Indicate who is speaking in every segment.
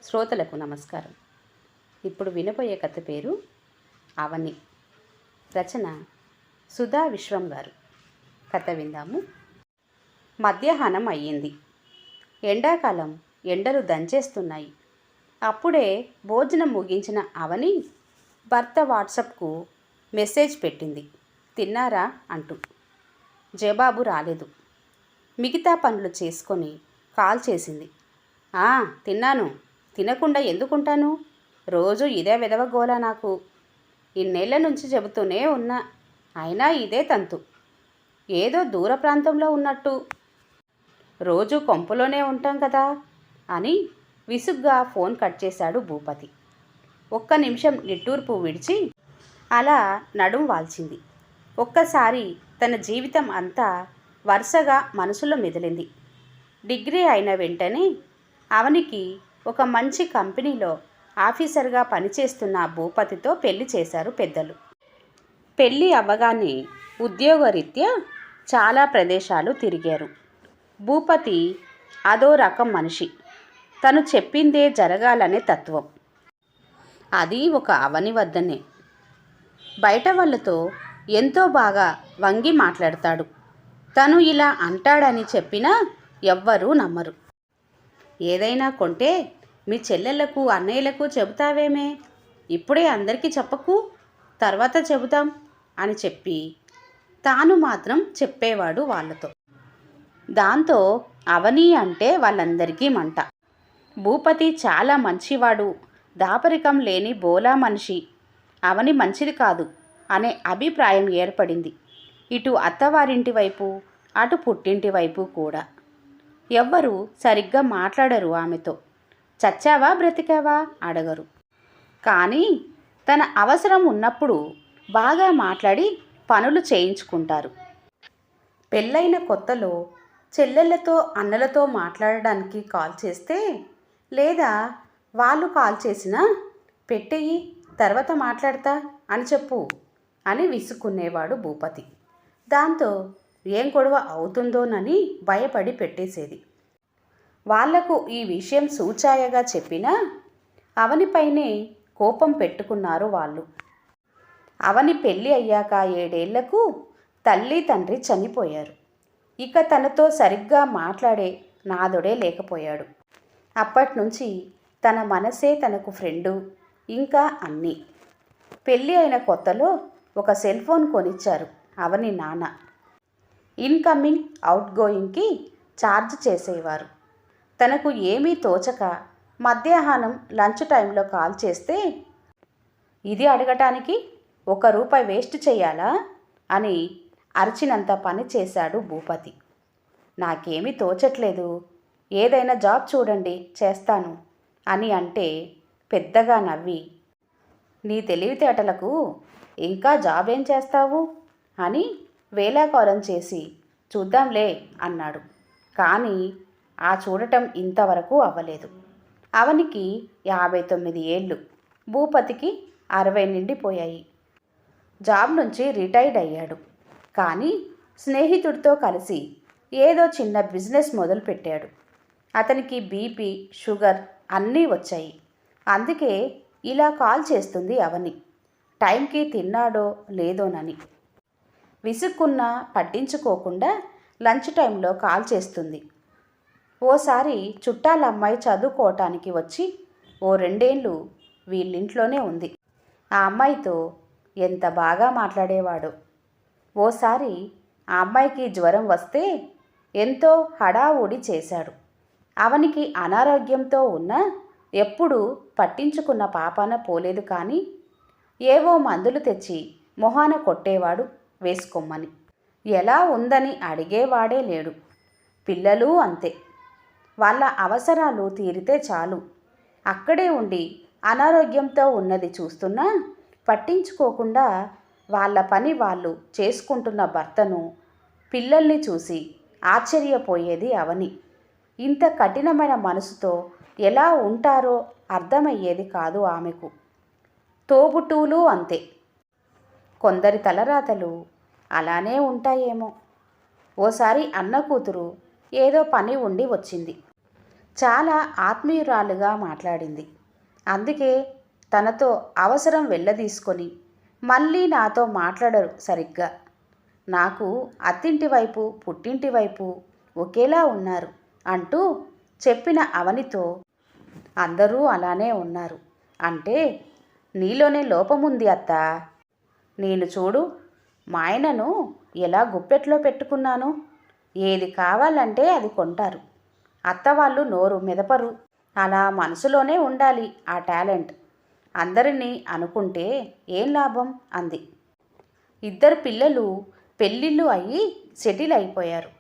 Speaker 1: శ్రోతలకు నమస్కారం. ఇప్పుడు వినబోయే కథ పేరు అవని. రచన సుధా విశ్వం గారు. కథ విందాము. మధ్యాహ్నం అయ్యింది. ఎండాకాలం ఎండలు దంచేస్తున్నాయి. అప్పుడే భోజనం ముగించిన అవని భర్త వాట్సాప్కు మెసేజ్ పెట్టింది, తిన్నారా అంటూ. జవాబు రాలేదు. మిగతా పనులు చేసుకొని కాల్ చేసింది. తిన్నాను, తినకుండా ఎందుకుంటాను? రోజు ఇదే విధవగోల నాకు. ఇన్నేళ్ల నుంచి చెబుతూనే ఉన్నా, అయినా ఇదే తంతు. ఏదో దూర ప్రాంతంలో ఉన్నట్టు. రోజు కొంపులోనే ఉంటాం కదా అని విసుగ్గా ఫోన్ కట్ చేశాడు భూపతి. ఒక్క నిమిషం నిట్టూర్పు విడిచి అలా నడుం వాల్చింది. ఒక్కసారి తన జీవితం అంతా వరుసగా మనసులో మెదిలింది. డిగ్రీ అయిన వెంటనే అవనికి ఒక మంచి కంపెనీలో ఆఫీసర్గా పనిచేస్తున్న భూపతితో పెళ్లి చేశారు పెద్దలు. పెళ్ళి అవ్వగానే ఉద్యోగరీత్యా చాలా ప్రదేశాలు తిరిగారు. భూపతి అదో రకం మనిషి. తను చెప్పిందే జరగాలనే తత్వం. అది ఒక అవని వద్దనే. బయట వాళ్ళతో ఎంతో బాగా వంగి మాట్లాడతాడు. తను ఇలా అంటాడని చెప్పినా ఎవ్వరూ నమ్మరు. ఏదైనా కొంటే మీ చెల్లెళ్లకు అన్నయ్యలకు చెబుతావేమే, ఇప్పుడే అందరికీ చెప్పకు, తర్వాత చెబుతాం అని చెప్పి తాను మాత్రం చెప్పేవాడు వాళ్ళతో. దాంతో అవని అంటే వాళ్ళందరికీ మంట. భూపతి చాలా మంచివాడు, దాపరికం లేని బోలా మనిషి, అవని మంచిది కాదు అనే అభిప్రాయం ఏర్పడింది. ఇటు అత్తవారింటి వైపు, అటు పుట్టింటి వైపు కూడా. ఎవ్వరూ సరిగ్గా మాట్లాడరు ఆమెతో. చచ్చావా బ్రతికావా అడగరు. కానీ తన అవసరం ఉన్నప్పుడు బాగా మాట్లాడి పనులు చేయించుకుంటారు. పెళ్ళైన కొత్తలో చెల్లెళ్ళతో అన్నలతో మాట్లాడడానికి కాల్ చేస్తే, లేదా వాళ్ళు కాల్ చేసినా పెట్టేయి, తర్వాత మాట్లాడతా అని చెప్పు అని విసుక్కునేవాడు భూపతి. దాంతో ఏం గొడవ అవుతుందోనని భయపడి పెట్టేసేది. వాళ్లకు ఈ విషయం సూచాయగా చెప్పినా అవనిపైనే కోపం పెట్టుకున్నారు వాళ్ళు. అవని పెళ్ళి అయ్యాక 7 ఏళ్లకు తల్లి తండ్రి చనిపోయారు. ఇక తనతో సరిగ్గా మాట్లాడే నాదుడే లేకపోయాడు. అప్పట్నుంచి తన మనసే తనకు ఫ్రెండు, ఇంకా అన్నీ. పెళ్ళి అయిన కొత్తలో ఒక సెల్ ఫోన్ కొనిచ్చారు అవని నాన్న. ఇన్కమింగ్ అవుట్ గోయింగ్కి ఛార్జ్ చేసేవారు. తనకు ఏమీ తోచక మధ్యాహ్నం లంచ్ టైంలో కాల్ చేస్తే, ఇది అడగటానికి ₹1 వేస్ట్ చేయాలా అని అరిచినంత పని చేశాడు భూపతి. నాకేమీ తోచట్లేదు, ఏదైనా జాబ్ చూడండి చేస్తాను అని అంటే పెద్దగా నవ్వి, నీ తెలివితేటలకు ఇంకా జాబ్ ఏం చేస్తావు అని వేళాకోళం చేసి చూద్దాంలే అన్నాడు. కానీ ఆ చూడటం ఇంతవరకు అవ్వలేదు. అవనికి 59 ఏళ్ళు, భూపతికి 60 నిండిపోయాయి. జాబ్ నుంచి రిటైర్డ్ అయ్యాడు. కానీ స్నేహితుడితో కలిసి ఏదో చిన్న బిజినెస్ మొదలుపెట్టాడు. అతనికి బీపీ, షుగర్ అన్నీ వచ్చాయి. అందుకే ఇలా కాల్ చేస్తుంది అవని, టైంకి తిన్నాడో లేదోనని. విసుక్కున్నా పట్టించుకోకుండా లంచ్ టైంలో కాల్ చేస్తుంది. ఓసారి చుట్టాల అమ్మాయి చదువుకోవటానికి వచ్చి ఓ 2 ఏళ్ళు వీళ్ళింట్లోనే ఉంది. ఆ అమ్మాయితో ఎంత బాగా మాట్లాడేవాడో. ఓసారి ఆ అమ్మాయికి జ్వరం వస్తే ఎంతో హడావుడి చేశాడు. అవనికి అనారోగ్యంతో ఉన్నా ఎప్పుడూ పట్టించుకున్న పాపాన పోలేదు. కానీ ఏవో మందులు తెచ్చి మొహాన కొట్టేవాడు వేసుకోమని. ఎలా ఉందని అడిగేవాడే లేడు. పిల్లలు అంతే. వాళ్ళ అవసరాలు తీరితే చాలు అక్కడే ఉండి అనారోగ్యంతో ఉన్నది చూస్తున్నా పట్టించుకోకుండా వాళ్ళ పని వాళ్ళు చేసుకుంటున్న భర్తను, పిల్లల్ని చూసి ఆశ్చర్యపోయేది అవని. ఇంత కఠినమైన మనసుతో ఎలా ఉంటారో అర్థమయ్యేది కాదు ఆమెకు. తోబుట్టువులు అంతే. కొందరి తలరాతలు అలానే ఉంటాయేమో. ఓసారి అన్న కూతురు ఏదో పని ఉండి వచ్చింది. చాలా ఆత్మీయురాలుగా మాట్లాడింది. అందుకే తనతో అవసరం వెళ్ళదీసుకొని మళ్ళీ నాతో మాట్లాడరు సరిగ్గా. నాకు అత్తింటి వైపు పుట్టింటి వైపు ఒకేలా ఉన్నారు అంటూ చెప్పిన అవనితో, అందరూ అలానే ఉన్నారు అంటే నీలోనే లోపముంది అత్తా. నేను చూడు, మా ఆయనను ఎలా గుప్పెట్లో పెట్టుకున్నాను. ఏది కావాలంటే అది కొంటారు. అత్తవాళ్ళు నోరు మెదపరు. అలా మనసులోనే ఉండాలి ఆ టాలెంట్. అందరినీ అనుకుంటే ఏం లాభం అంది. ఇద్దరు పిల్లలు పెళ్ళిళ్ళు అయ్యి సెటిల్ అయిపోయారు.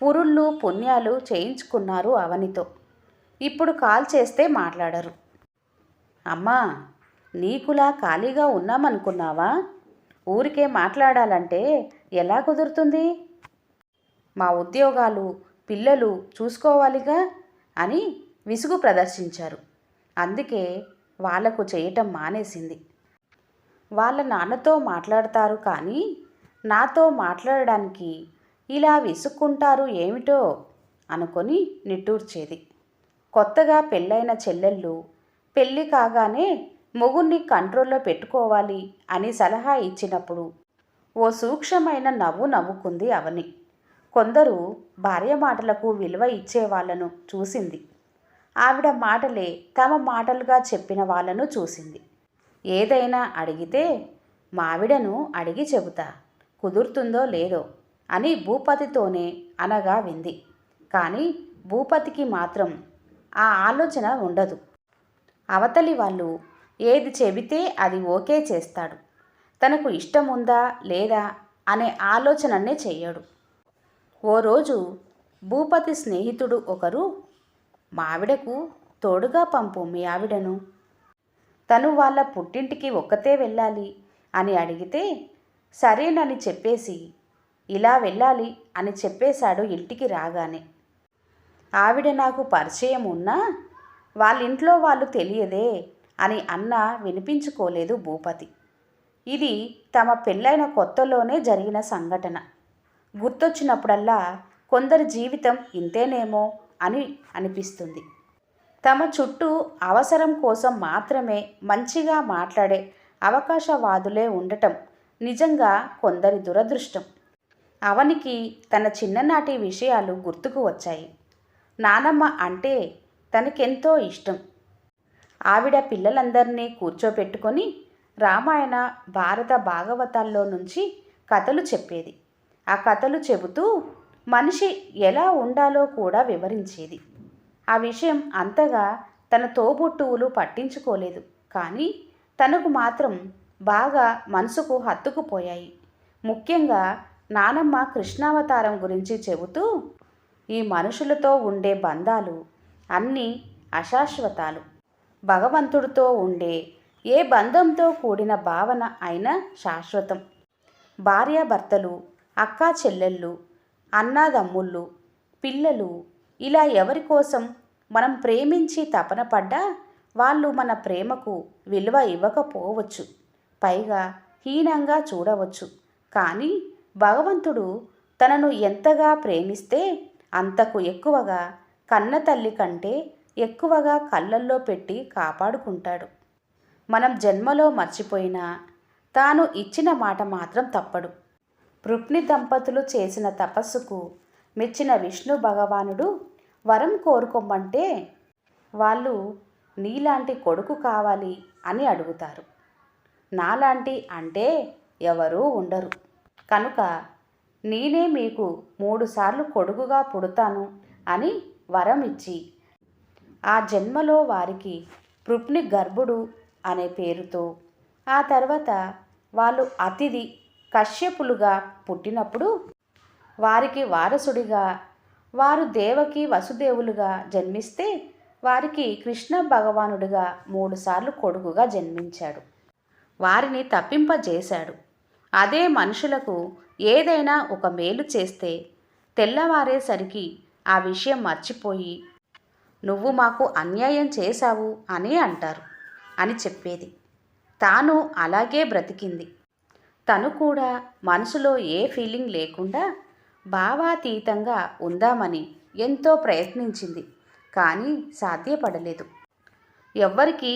Speaker 1: పురుళ్ళు పుణ్యాలు చేయించుకున్నారు అవనితో. ఇప్పుడు కాల్ చేస్తే మాట్లాడరు. అమ్మా, నీకులా ఖాళీగా ఉన్నామనుకున్నావా? ఊరికే మాట్లాడాలంటే ఎలా కుదురుతుంది? మా ఉద్యోగాలు పిల్లలు చూసుకోవాలిగా అని విసుగు ప్రదర్శించారు. అందుకే వాళ్లకు చేయటం మానేసింది. వాళ్ళ నాన్నతో మాట్లాడతారు కానీ నాతో మాట్లాడడానికి ఇలా విసుక్కుంటారు ఏమిటో అనుకొని నిట్టూర్చేది. కొత్తగా పెళ్ళైన చెల్లెళ్ళు పెళ్ళి కాగానే మొగుణ్ణి కంట్రోల్లో పెట్టుకోవాలి అని సలహా ఇచ్చినప్పుడు ఓ సూక్ష్మమైన నవ్వు నవ్వుకుంది అవని. కొందరు భార్య మాటలకు విలువ ఇచ్చేవాళ్లను చూసింది. ఆవిడ మాటలే తమ మాటలుగా చెప్పిన వాళ్ళను చూసింది. ఏదైనా అడిగితే మావిడను అడిగి చెబుతా, కుదురుతుందో లేదో అని భూపతితోనే అనగా వింది. కానీ భూపతికి మాత్రం ఆ ఆలోచన ఉండదు. అవతలి వాళ్ళు ఏది చెబితే అది ఓకే చేస్తాడు. తనకు ఇష్టం ఉందా లేదా అనే ఆలోచననే చెయ్యడు. ఓ రోజు భూపతి స్నేహితుడు ఒకరు, మావిడకు తోడుగా పంపు మీ ఆవిడను, తను వాళ్ళ పుట్టింటికి ఒక్కతే వెళ్ళాలి అని అడిగితే సరేనని చెప్పేసి ఇలా వెళ్ళాలి అని చెప్పేశాడు ఇంటికి రాగానే. ఆవిడ నాకు పరిచయం ఉన్నా వాళ్ళింట్లో వాళ్ళు తెలియదే అని అన్నా వినిపించుకోలేదు భూపతి. ఇది తమ పెళ్ళైన కొత్తలోనే జరిగిన సంఘటన. గుర్తొచ్చినప్పుడల్లా కొందరి జీవితం ఇంతేనేమో అని అనిపిస్తుంది. తమ చుట్టూ అవసరం కోసం మాత్రమే మంచిగా మాట్లాడే అవకాశవాదులే ఉండటం నిజంగా కొందరి దురదృష్టం. అవనికి తన చిన్ననాటి విషయాలు గుర్తుకు వచ్చాయి. నానమ్మ అంటే తనకెంతో ఇష్టం. ఆవిడ పిల్లలందరినీ కూర్చోపెట్టుకొని రామాయణ భారత భాగవతాల్లో నుంచి కథలు చెప్పేది. ఆ కథలు చెబుతూ మనిషి ఎలా ఉండాలో కూడా వివరించేది. ఆ విషయం అంతగా తన తోబుట్టువులు పట్టించుకోలేదు. కానీ తనకు మాత్రం బాగా మనసుకు హత్తుకుపోయాయి. ముఖ్యంగా నానమ్మ కృష్ణావతారం గురించి చెబుతూ, ఈ మనుషులతో ఉండే బంధాలు అన్నీ అశాశ్వతాలు. భగవంతుడితో ఉండే ఏ బంధంతో కూడిన భావన అయినా శాశ్వతం. భార్యాభర్తలు, అక్కా చెల్లెళ్ళు, అన్నాదమ్ముళ్ళు, పిల్లలు ఇలా ఎవరి కోసం మనం ప్రేమించి తపన పడ్డా వాళ్ళు మన ప్రేమకు విలువ ఇవ్వకపోవచ్చు, పైగా హీనంగా చూడవచ్చు. కానీ భగవంతుడు తనను ఎంతగా ప్రేమిస్తే అంతకు ఎక్కువగా కన్నతల్లి కంటే ఎక్కువగా కళ్ళల్లో పెట్టి కాపాడుకుంటాడు. మనం జన్మలో మర్చిపోయినా తాను ఇచ్చిన మాట మాత్రం తప్పడు. రుక్మి దంపతులు చేసిన తపస్సుకు మెచ్చిన విష్ణు భగవానుడు వరం కోరుకోమంటే వాళ్ళు నీలాంటి కొడుకు కావాలి అని అడుగుతారు. నాలాంటి అంటే ఎవరూ ఉండరు కనుక నేనే మీకు 3 సార్లు కొడుకుగా పుడతాను అని వరం ఇచ్చి ఆ జన్మలో వారికి పృప్ని గర్భుడు అనే పేరుతో, ఆ తర్వాత వాళ్ళు అతిథి కశ్యపులుగా పుట్టినప్పుడు వారికి వారసుడిగా, వారు దేవకి వసుదేవులుగా జన్మిస్తే వారికి కృష్ణ భగవానుడిగా 3 సార్లు కొడుకుగా జన్మించాడు. వారిని తప్పింపజేశాడు. అదే మనుషులకు ఏదైనా ఒక మేలు చేస్తే తెల్లవారేసరికి ఆ విషయం మర్చిపోయి నువ్వు మాకు అన్యాయం చేశావు అని అంటారు అని చెప్పేది. తాను అలాగే బ్రతికింది. తను కూడా మనసులో ఏ ఫీలింగ్ లేకుండా భావాతీతంగా ఉందామని ఎంతో ప్రయత్నించింది. కానీ సాధ్యపడలేదు. ఎవ్వరికి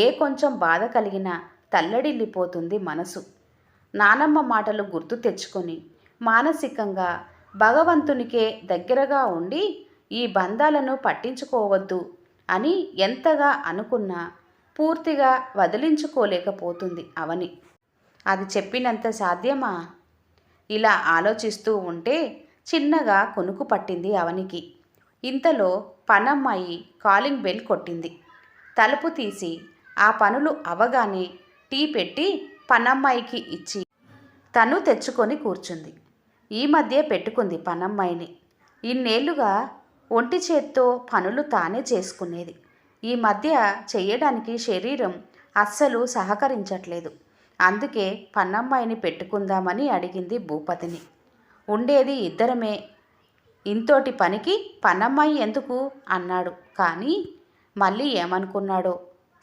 Speaker 1: ఏ కొంచెం బాధ కలిగినా తల్లడిల్లిపోతుంది మనసు. నానమ్మ మాటలు గుర్తు తెచ్చుకొని మానసికంగా భగవంతునికే దగ్గరగా ఉండి ఈ బంధాలను పట్టించుకోవద్దు అని ఎంతగా అనుకున్నా పూర్తిగా వదిలించుకోలేకపోతుంది అవని. అది చెప్పినంత సాధ్యమా? ఇలా ఆలోచిస్తూ ఉంటే చిన్నగా కునుకు పట్టింది అవనికి. ఇంతలో పనమ్మాయి కాలింగ్ బెల్ కొట్టింది. తలుపు తీసి ఆ పనులు అవగానే టీ పెట్టి పనమ్మాయికి ఇచ్చి తను తెచ్చుకొని కూర్చుంది. ఈ మధ్య పెట్టుకుంది పనమ్మాయిని. ఇన్నేళ్లుగా ఒంటి చేత్తో పనులు తానే చేసుకునేది. ఈ మధ్య చెయ్యడానికి శరీరం అస్సలు సహకరించట్లేదు. అందుకే పన్నమ్మాయిని పెట్టుకుందామని అడిగింది భూపతిని. ఉండేది ఇద్దరమే, ఇంతోటి పనికి పన్నమ్మాయి ఎందుకు అన్నాడు. కానీ మళ్ళీ ఏమనుకున్నాడో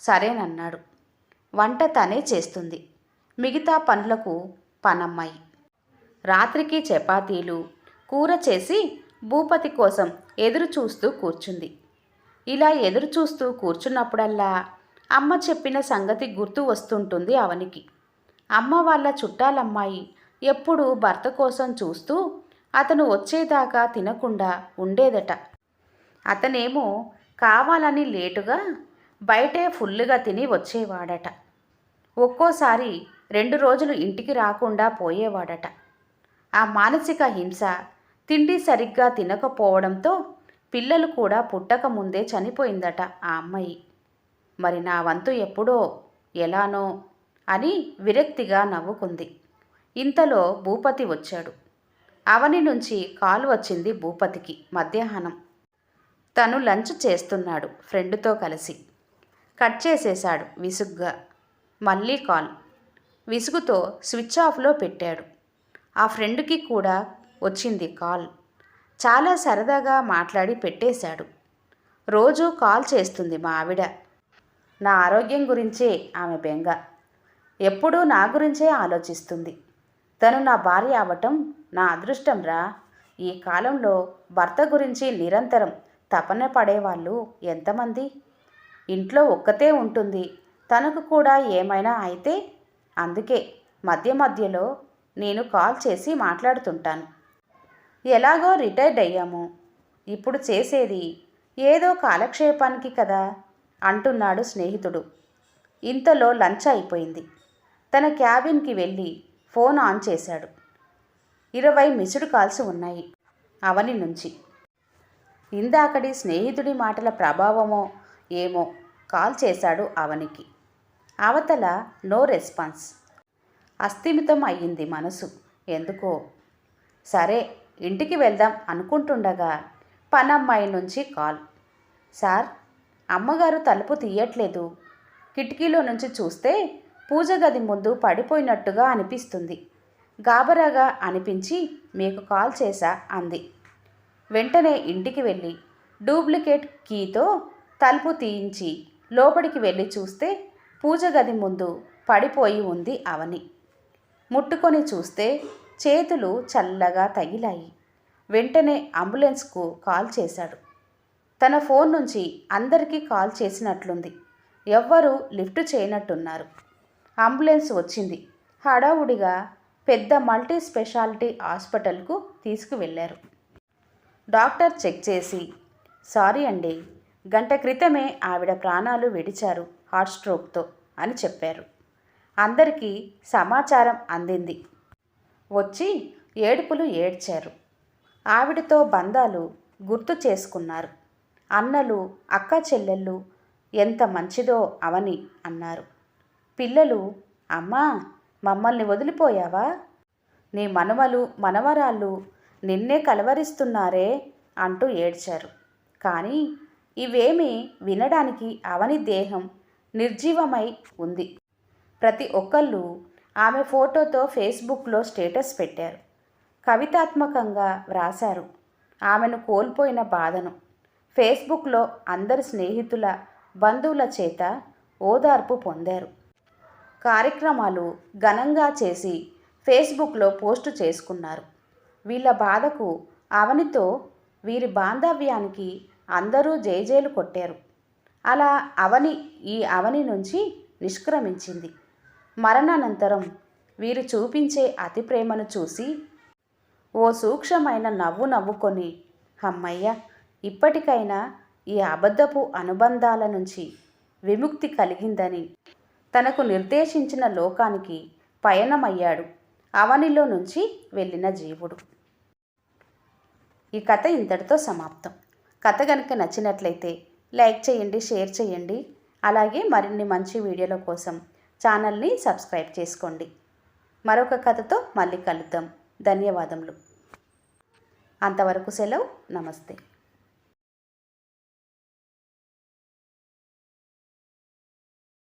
Speaker 1: సరేనన్నాడు. వంట తనే చేస్తుంది, మిగతా పనులకు పనమ్మాయి. రాత్రికి చపాతీలు కూర చేసి భూపతి కోసం ఎదురు చూస్తూ కూర్చుంది. ఇలా ఎదురు చూస్తూ కూర్చున్నప్పుడల్లా అమ్మ చెప్పిన సంగతి గుర్తు వస్తుంటుంది అవనికి. అమ్మ వాళ్ళ చుట్టాలమ్మాయి ఎప్పుడూ భర్త కోసం చూస్తూ అతను వచ్చేదాకా తినకుండా ఉండేదట. అతనేమో కావాలని లేటుగా బయటే ఫుల్లుగా తిని వచ్చేవాడట. ఒక్కోసారి 2 రోజులు ఇంటికి రాకుండా పోయేవాడట. ఆ మానసిక హింస, తిండి సరిగ్గా తినకపోవడంతో పిల్లలు కూడా పుట్టక ముందే చనిపోయిందట ఆ అమ్మాయి. మరి నా వంతు ఎప్పుడో ఎలానో అని విరక్తిగా నవ్వుకుంది. ఇంతలో భూపతి వచ్చాడు. అవని నుంచి కాల్ వచ్చింది భూపతికి మధ్యాహ్నం. తను లంచ్ చేస్తున్నాడు ఫ్రెండ్తో కలిసి. కట్ చేసేశాడు విసుగ్గా. మళ్ళీ కాల్. విసుగుతో స్విచ్ ఆఫ్లో పెట్టాడు. ఆ ఫ్రెండ్కి కూడా వచ్చింది కాల్. చాలా సరదాగా మాట్లాడి పెట్టేశాడు. రోజూ కాల్ చేస్తుంది మా ఆవిడ. నా ఆరోగ్యం గురించే ఆమె బెంగ. ఎప్పుడూ నా గురించే ఆలోచిస్తుంది. తను నా భార్య అవటం నా అదృష్టం రా. ఈ కాలంలో భర్త గురించి నిరంతరం తపన పడేవాళ్ళు ఎంతమంది? ఇంట్లో ఒక్కతే ఉంటుంది. తనకు కూడా ఏమైనా అయితే అందుకే మధ్య మధ్యలో నేను కాల్ చేసి మాట్లాడుతుంటాను. ఎలాగో రిటైర్డ్ అయ్యాము, ఇప్పుడు చేసేది ఏదో కాలక్షేపానికి కదా అంటున్నాడు స్నేహితుడు. ఇంతలో లంచ్ అయిపోయింది. తన క్యాబిన్కి వెళ్ళి ఫోన్ ఆన్ చేశాడు. 20 మిస్డ్ కాల్స్ ఉన్నాయి అవని నుంచి. ఇందాకడి స్నేహితుడి మాటల ప్రభావమో ఏమో కాల్ చేశాడు అవనికి. అవతల నో రెస్పాన్స్. అస్థిమితం అయ్యింది మనసు ఎందుకో. సరే ఇంటికి వెళ్దాం అనుకుంటుండగా పనమ్మాయి నుంచి కాల్. సార్, అమ్మగారు తలుపు తీయట్లేదు. కిటికీలో నుంచి చూస్తే పూజ గది ముందు పడిపోయినట్టుగా అనిపిస్తుంది. గాబరాగా అనిపించి మీకు కాల్ చేశా అంది. వెంటనే ఇంటికి వెళ్ళి డూప్లికేట్ కీతో తలుపు తీయించి లోపలికి వెళ్ళి చూస్తే పూజ గది ముందు పడిపోయి ఉంది అవని. ముట్టుకొని చూస్తే చేతులు చల్లగా తగిలాయి. వెంటనే అంబులెన్స్కు కాల్ చేశాడు. తన ఫోన్ నుంచి అందరికీ కాల్ చేసినట్లుంది. ఎవ్వరూ లిఫ్ట్ చేయనట్టున్నారు. అంబులెన్స్ వచ్చింది. హడావుడిగా పెద్ద మల్టీ స్పెషాలిటీ హాస్పిటల్కు తీసుకువెళ్ళారు. డాక్టర్ చెక్ చేసి, సారీ అండి, గంట క్రితమే ఆవిడ ప్రాణాలు విడిచారు హార్ట్ స్ట్రోక్తో అని చెప్పారు. అందరికీ సమాచారం అందింది. వచ్చి ఏడుపులు ఏడ్చారు. ఆవిడతో బంధాలు గుర్తు చేసుకున్నారు. అన్నలు, అక్క చెల్లెళ్ళు ఎంత మంచిదో అవని అన్నారు. పిల్లలు, అమ్మా మమ్మల్ని వదిలిపోయావా? నీ మనవలు మనవరాళ్ళు నిన్నే కలవరిస్తున్నారే అంటూ ఏడ్చారు. కానీ ఇవేమీ వినడానికి అవని దేహం నిర్జీవమై ఉంది. ప్రతి ఒక్కళ్ళు ఆమె ఫోటోతో ఫేస్బుక్లో స్టేటస్ పెట్టారు. కవితాత్మకంగా వ్రాశారు ఆమెను కోల్పోయిన బాధను. ఫేస్బుక్లో అందరి స్నేహితుల, బంధువుల చేత ఓదార్పు పొందారు. కార్యక్రమాలు ఘనంగా చేసి ఫేస్బుక్లో పోస్టు చేసుకున్నారు. వీళ్ళ బాధకు అవనితో, వీరి బాంధవ్యానికి అందరూ జేజేలు కొట్టారు. అలా ఈ అవని నుంచి నిష్క్రమించింది. మరణానంతరం వీరు చూపించే అతి ప్రేమను చూసి ఓ సూక్ష్మమైన నవ్వు నవ్వుకొని, హమ్మయ్య, ఇప్పటికైనా ఈ అబద్ధపు అనుబంధాల నుంచి విముక్తి కలిగిందని తనకు నిర్దేశించిన లోకానికి పయనమయ్యాడు అవనిలో నుంచి వెళ్ళిన జీవుడు. ఈ కథ ఇంతటితో సమాప్తం. కథ కనుక నచ్చినట్లయితే లైక్ చేయండి, షేర్ చేయండి. అలాగే మరిన్ని మంచి వీడియోల కోసం ఛానల్ని సబ్స్క్రైబ్ చేసుకోండి. మరొక కథతో మళ్ళీ కలుద్దాం. ధన్యవాదములు. అంతవరకు సెలవు. నమస్తే.